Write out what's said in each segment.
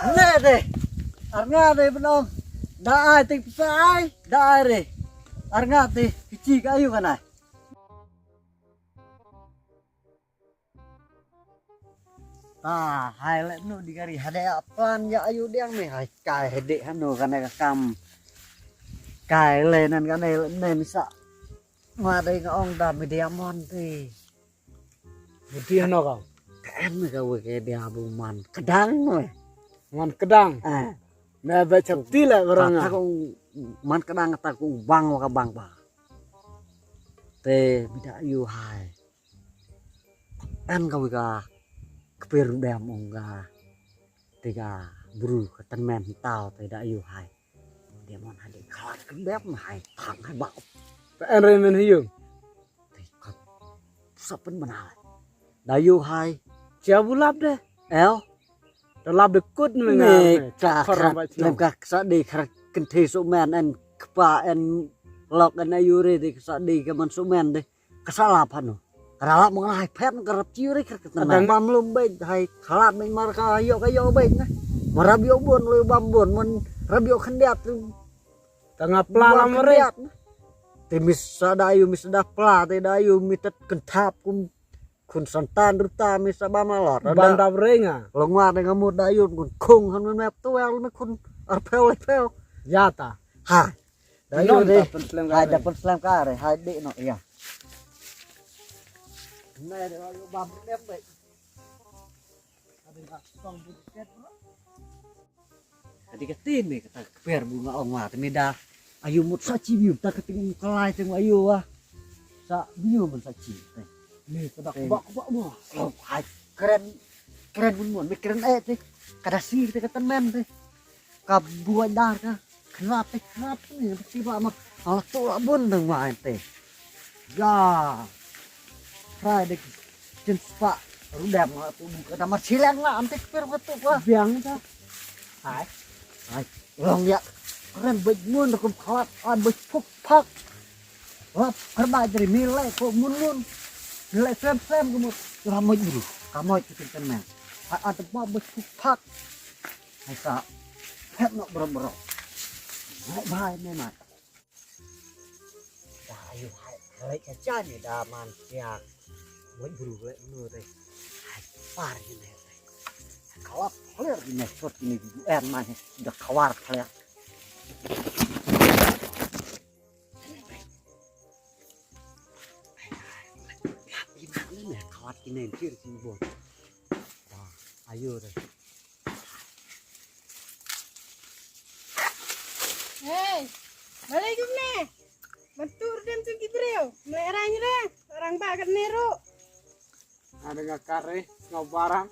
Nè đây, Arnga đây bên ông, đã ai thì sai, đã ai đây, Arnga thì chi cái yêu cái này. Hai lại nu di kari hade apaan ya ayu diang nih, hai kai hede hanu kana kam, kai lenan kana len bisa, mà đây ông đam mi diamond thì, Budi ano ka? em mới kau cái dia buman kedang noi. Man kedang. Na ba chapti la Ta baranga. kung man kadang ta kung bang wa ka bang ba. Te bida yu hai. An ka wika kepir dem ong ga. Te ga buru ka tan men tao te da yu hai. Dia mon hade khat kem bep ma hai thang hai ba. Ta en re men hiyo. Te ka sapen mana. Da yu hai. Chia bulap de. El Da lap de kut men nè cả Khram làm cả sa đi khát kinh thi số men anh kpa anh lọc anh ayure đi sa đi cái mình số men đi cái sa lap hanu cái lap mong hai pet cái rap chiu đấy cái tang bam lum bên hay khalat mình mar cái yo bên đấy mà rap yo buồn lu bam buồn mình rap yo khăn đẹp Tengah pelalam re. thì mis sa dayu mis da pla thì dayu mi tet kentap kun santan ruta mi sa bam lor Bandap re nga. lòng hoa này ngamut dayu kun khung han mep tuel me kun arpel Jata. hai đấy Non đi dapat slam ka hai re. dapat slam ka rồi hai đệ nội à này để nó bám đẹp vậy jadi ketin nih kata per bunga onga temida ayu mut saci biu ta keting kelai teng ayu ah sa biu men saci teh Ni kedak bak mo. oh hai keren mun keren teh kada sih teh katan men teh kabuat dar ka kenapa nih pasti pak mah alah tuh bun deng main teh ya fry dek jenis pak rudam tuh buka kamar silang lah antek per betul wah Biang ta. hai long ya keren baik mun kum khalat baik phuk phak lap kerba dari nilai kok mun nilai frame kumut ramai dulu kamu itu kan men ada baik phuk phak hai sa phép nó bro hai bài này mà ayo hai lấy cái chai này đà man kia với buru lại mưa đây hai par như này kawat clear ini shot ini em mah udah kawar clear gimana nih kawat ini kiri sini buang ayo deh. Hei, balik nih. Bentur dem tu gibreu. Merahnya dah. Orang bakat neru. Ada nga kare ngau barang.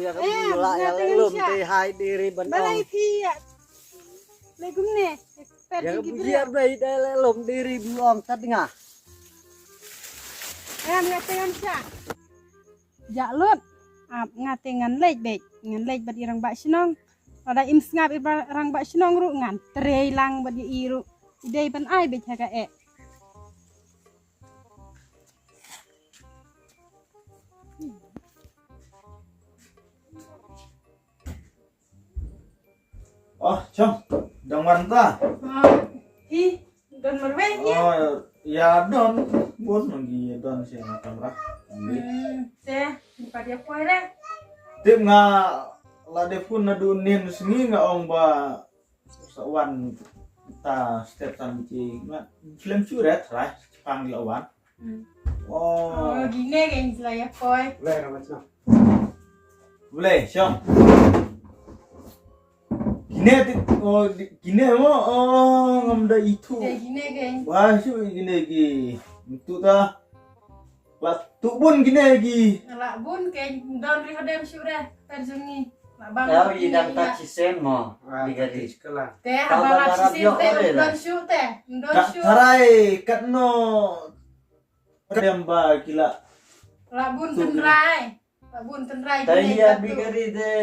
Ya kamu lah ya belum di hai diri Balai benong. pia. Legum nih. Ya Pergi kamu gibreu. biar bayi belum diri belum tadi ngah. Ngatengan sya. Jaklut. Ngatengan lej bej. Ngan lej bad irang bak sinong. Ada im ngap irang bak sinong ru ngan. Terei lang bad iru. Idei ban ai bej haga e. Oh, Chong, dong ta? Hi, don merwe ya. Oh, ya don, bun lagi don sih kamera. Teh, pada poe re. Tim nga lade pun nadunin sengi nga ong ba sawan ta step tan ci nga film curet lah panggil awan. Oh, Oh, gini kan saya poe. Le ra macam. boleh, Chong. Gine mo ngamda itu. Kayak gini kan. Wah, sih gine gi. Itu ta. Lah, tu bun gine gi. Lah bun kayak don ri hodem syureh terjungi. Lah bang. Ya idam tak cisen mo. Digadi. Sekolah. Teh Kau abang baca sisi radio teh boleh don dah. syu teh. Don syu. Tarai katno kadamba gila. Lah bun tenrai. Lah bun tenrai. Tapi ya bigari de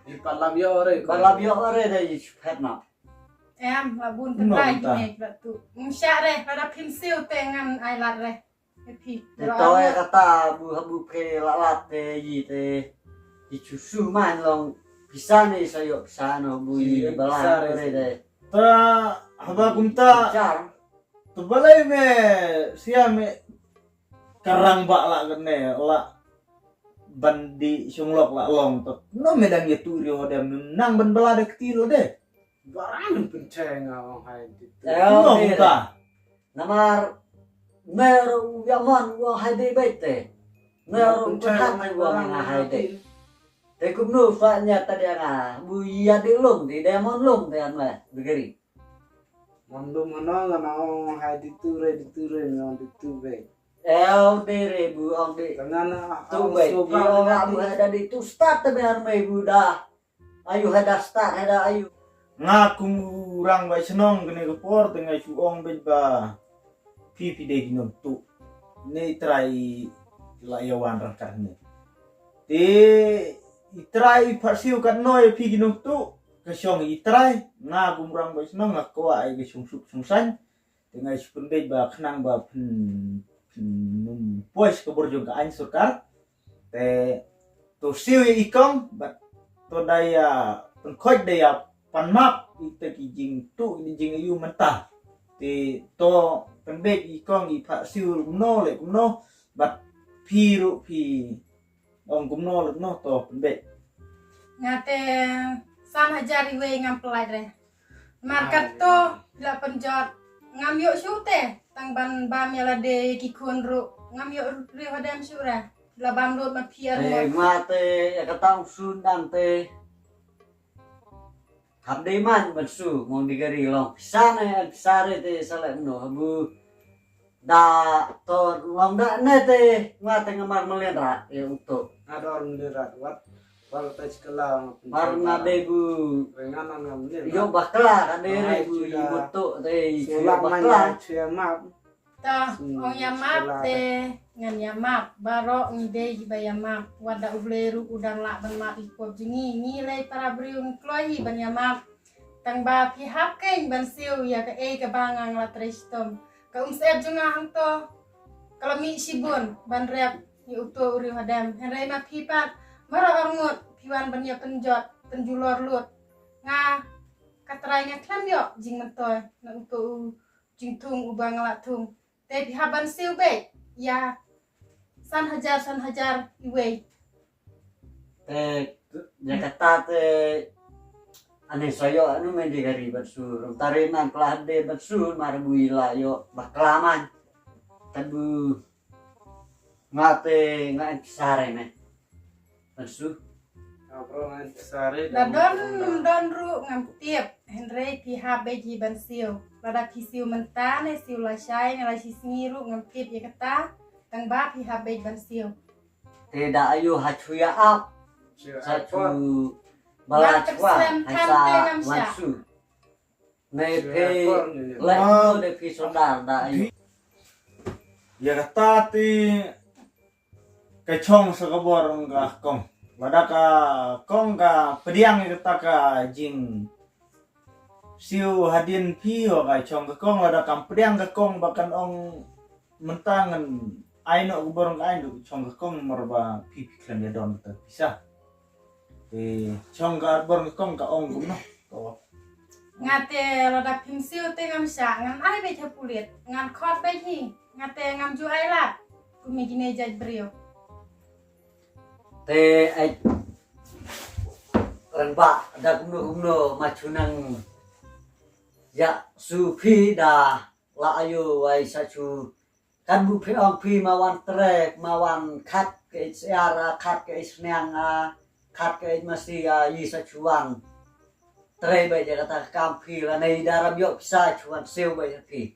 Di palam yo re. balabyo ore de pet na. Em lah bun tenrai Nonta. gini batu. Musya re pada pensil teh ngan ailat re. Happy. Itu ya kata bu pe lalat de yi de di susu man long bisa nih saya sana bui belah deh. Ta haba kumta Car. tebalai me sia me karang bak la kene la bandi sunglok la long to no medang ye tu ri hodam nang ban bela de ktil de Barang penceng orang hai itu. no kumta Namar meru yaman wa hadi bete. Meru petak wa hadi. Te kumnu fanya tadi nga bui ya di lum di demon lum te an la begeri. Mandu mana orang hai diture memang diture. Dere bu ong di Dengan tu be. Yo abu hada di tu start te ber me bu dah. Ayu hada start hada ayu. ngaku rang ba senong kene ke por tengai suong be ba pipi de ginom tu ne trai la yawan rang karne te itrai parsiu kan noy pi ginom tu ke syong itrai ngaku rang ba senong ngako ai ke sung sup sung san tengai supun be ba khnang ba num pois ke borjong ka an surkar te to siu ikong ba to daya pengkoi daya pan map ite ki jing tu ni jing yu mentah ti to pembek i kong i pha siu no le no bat pi ru pi ong kum no le no to pembek ngate san hajari we ngam pelai re markat to la penjot ngam yo syute tang ban bam yala de ki kun ru ngam yo ri hodam syura la bam rut ma pier mo Mate ya katang sundan te. Habde man bensu mau digari long sana sare te salak no habu da to long da ne te ngate ngamar melera ya untuk Ada orang dirat wat. Kalau tak sekolah. marna debu Dengan orang menir. yo bakla kadere bu butuk te yo Sekolah bakla mana? Cia map. ta ong yamap te ngan yamap baro ngide gi bayamap wada ubleru udang la ban mak ikop jingi ngilai para briung klohi ban yamap tang ba pi hap keng ban siu ya ka e ka bangang la trestom ka sep junga hang to kalau mi sibun ban rep ni uto uri hadam henrei ma pi pat maro orngut piwan ban ya penjot penjulor lut nga katrai nga klam yo jing mentoy na uto jing tung ubang la tung te pi haban siu be ya san hajar iwe te ya kata te ane sayo anu men digari bensu tarinan klade bensu marbu ila yo baklaman tabu ngate ngan sare me bensu Apa yang sare? la don ru ngam tiep henrei pi habe ji ban siu lada pi siu mentane siu la shai la si singiru ngam tiep ya kata tang ba pi habe ban siu tidak ayu hacuya ap sacu balachwa haisa mansu ne pe le de pi sodar da ayu ya kata ti ke chong sa ka bor nga kong wada ka kong ka pediang kata ka jing siu hadin pi o ka chong ka kong wada ka pediang ka kong bakan ong mentangan aino borong ka aino chong ka kong marba pi pi klan ya don ta bisa chong ka borong ka kong ka ong gum no to ngate lada pim siu te ngam sha ngam ai be chapulit ngam khot be hi ngate ngam ju ai la kumi gine jaj brio te ai renba da kumno macunang ya sufi da la ayu wai sacu kan bu phi ong phi mawan trek mawan khat ke siara khat ke isnyang khat ke mesti yi sacuan tre be ja kata kampi la nei daram yo bisa cuan seu be phi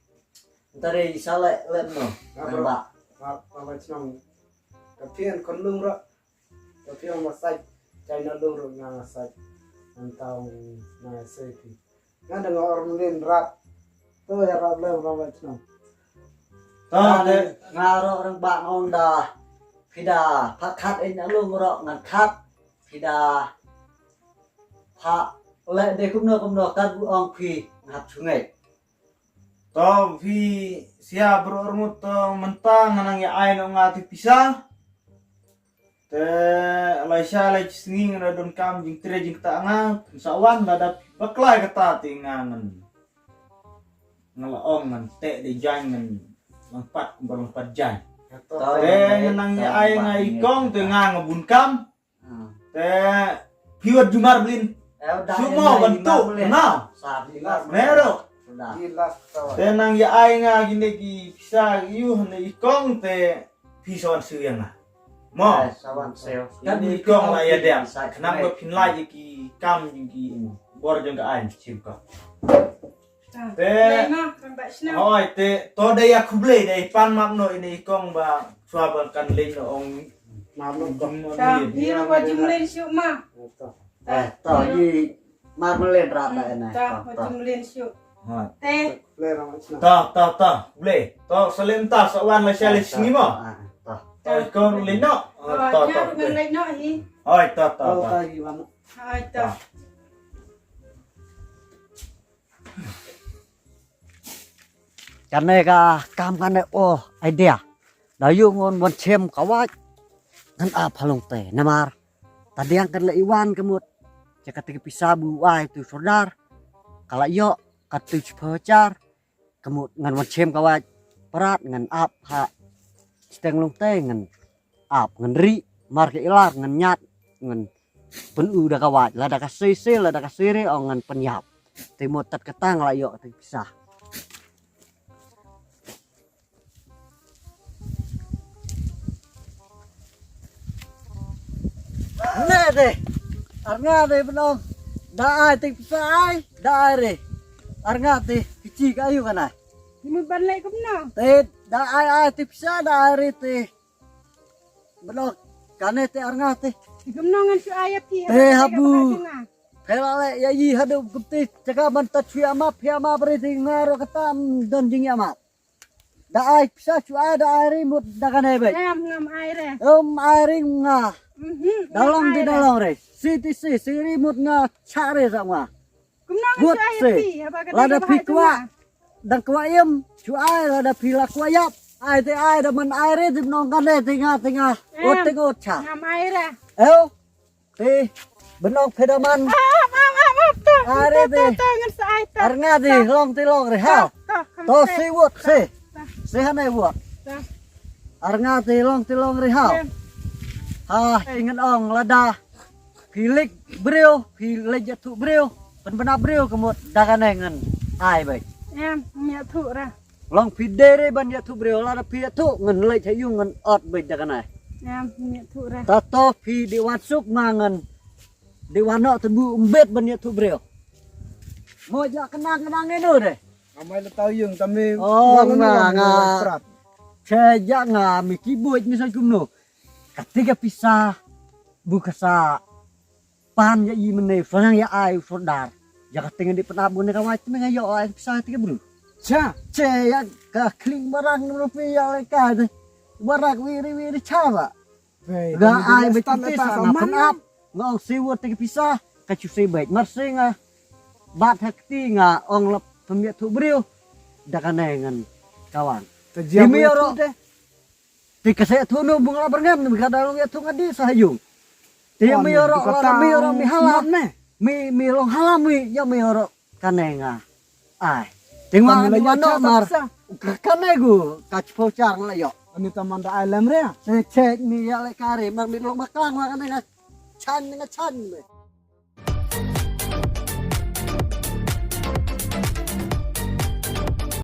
tare sale lemno renba Apa cuma? Tapi yang kandung rak. Tapi yang masai. China lung rak yang masai. Antau na sepi. Ngan dengan orang lain rat. Tu ya rat lem apa cuma? to de ngaro renba onda pida pakhat in alung ro ngan khat pida pha le de kumno kan bu ong phi ngap chungai to pi sia bro ormut to mentang nang ya aino ngati pisah te laisha lai singi na don kam jing tre jing ta nga sawan da baklai kata tingangan ngalaong ngan te de jangan lompat berlompat jan te nang ya ai ngai kong te ngabun kam te piwat jumar blin semua bentuk kenal mero Jelas kawan. te nang ya ai nga gini ki bisa yu ne ikong te pisawan suyang lah mo sawan seo kan ikong lah ya dia kenang ba pinlai ki kam ki bor jeng ka ai chimka te Nah, rang ba sinong. oi te to dai aku ble dai pan map no ini ikong ba suaban kan lin no ong Mamnu kok. Ta hiru wa jumlen syuk ma. to yi marmelen rata ene Ta wa jumlen syuk. ha Teh Lera macam. ta ble to salim ta sawan la shali singi mo to ikong lin no to nya ngan lek no hi. oi to Tahu lagi mana? Hai ta. Karena ka kam kan oh idea dayu ngon bon chem kawat nan halong te namar tadi yang kan iwan kemut jika tiga pisabu wai tu saudar kala yo katu pecar kemut ngan bon chem kawat perat ngan ha steng long te ngan ngan ri mar ke ilar ngan nyat ngan penu da kawat la da kasisi la da kasiri ngan penyap timut tat ketang la yo tiga pisah nè đi ăn nga đi bên ông đã ai thì sai đã ai đi ăn nga thì chi cái yêu cái này Mu ban lek kum no. thì đã ai thì sai đã ai đi thì bên ông cái này thì ăn nga thì Kum no ngan syuk ayat ti. Eh, habu. phải là lại ya gì hết đâu cũng thì chắc là mình tắt phía mà beri thì ngaro kata don jing ya mat đã ai sai chú ai đã ai đi một đã cái này vậy Ngam ai re. ai đi nga dalam di dalam re si siri mut nga chare sama Kum no ngan Buat syuk ayat sih. ti. Apa kata Lada bahasa pikwa. Tengah? Dan kwa im chu ai lada pila kwa yap ai te ai da man ai re dim nong kan re tinga ot cha Ngam ai re. eo te benong pedaman ai re te Ta ngan sa ai ta. arnga di long re ha to si wot si hanai wot arnga te long re ha ingat ong lada pilik breu pilik jatuh breu benar breu kemut dagan ngan ai vậy Em nya thu ra. long pide re ban jatuh breu lada pi jatuh ngan lek hayung ngan ot bai dagan ai Em nya thu ra. tato pi di watsuk ngan di wano tebu umbet ban jatuh breu mo ja kenang enu deh Amai le tahu yung kami. Oh, nga. Saya nga mikibut misal kumno ketika pisah buka sa pan ya i mene fanang ya ai saudar ya ketingin di penabun ka wait nga yo ai pisah tiga bro cha ya ka kling barang rupiah ka barang wiri cara ga ai betan sa na penap ngong siwot tiga pisah ka cusi baik marsinga bat hakti nga ong lep pemiat tu brio dakanengan kawan Dimi oro ti kasaya tuno bunga berngam mi kada long ya tunga di sahayung ti mi oro mi halam ne mi long halam mi ya mi oro kanenga ai tingwa di wano mar kanego kachpo chang la yo Ani taman da alam re. cek mi ya le kare mang di long baklang wa kanenga chan me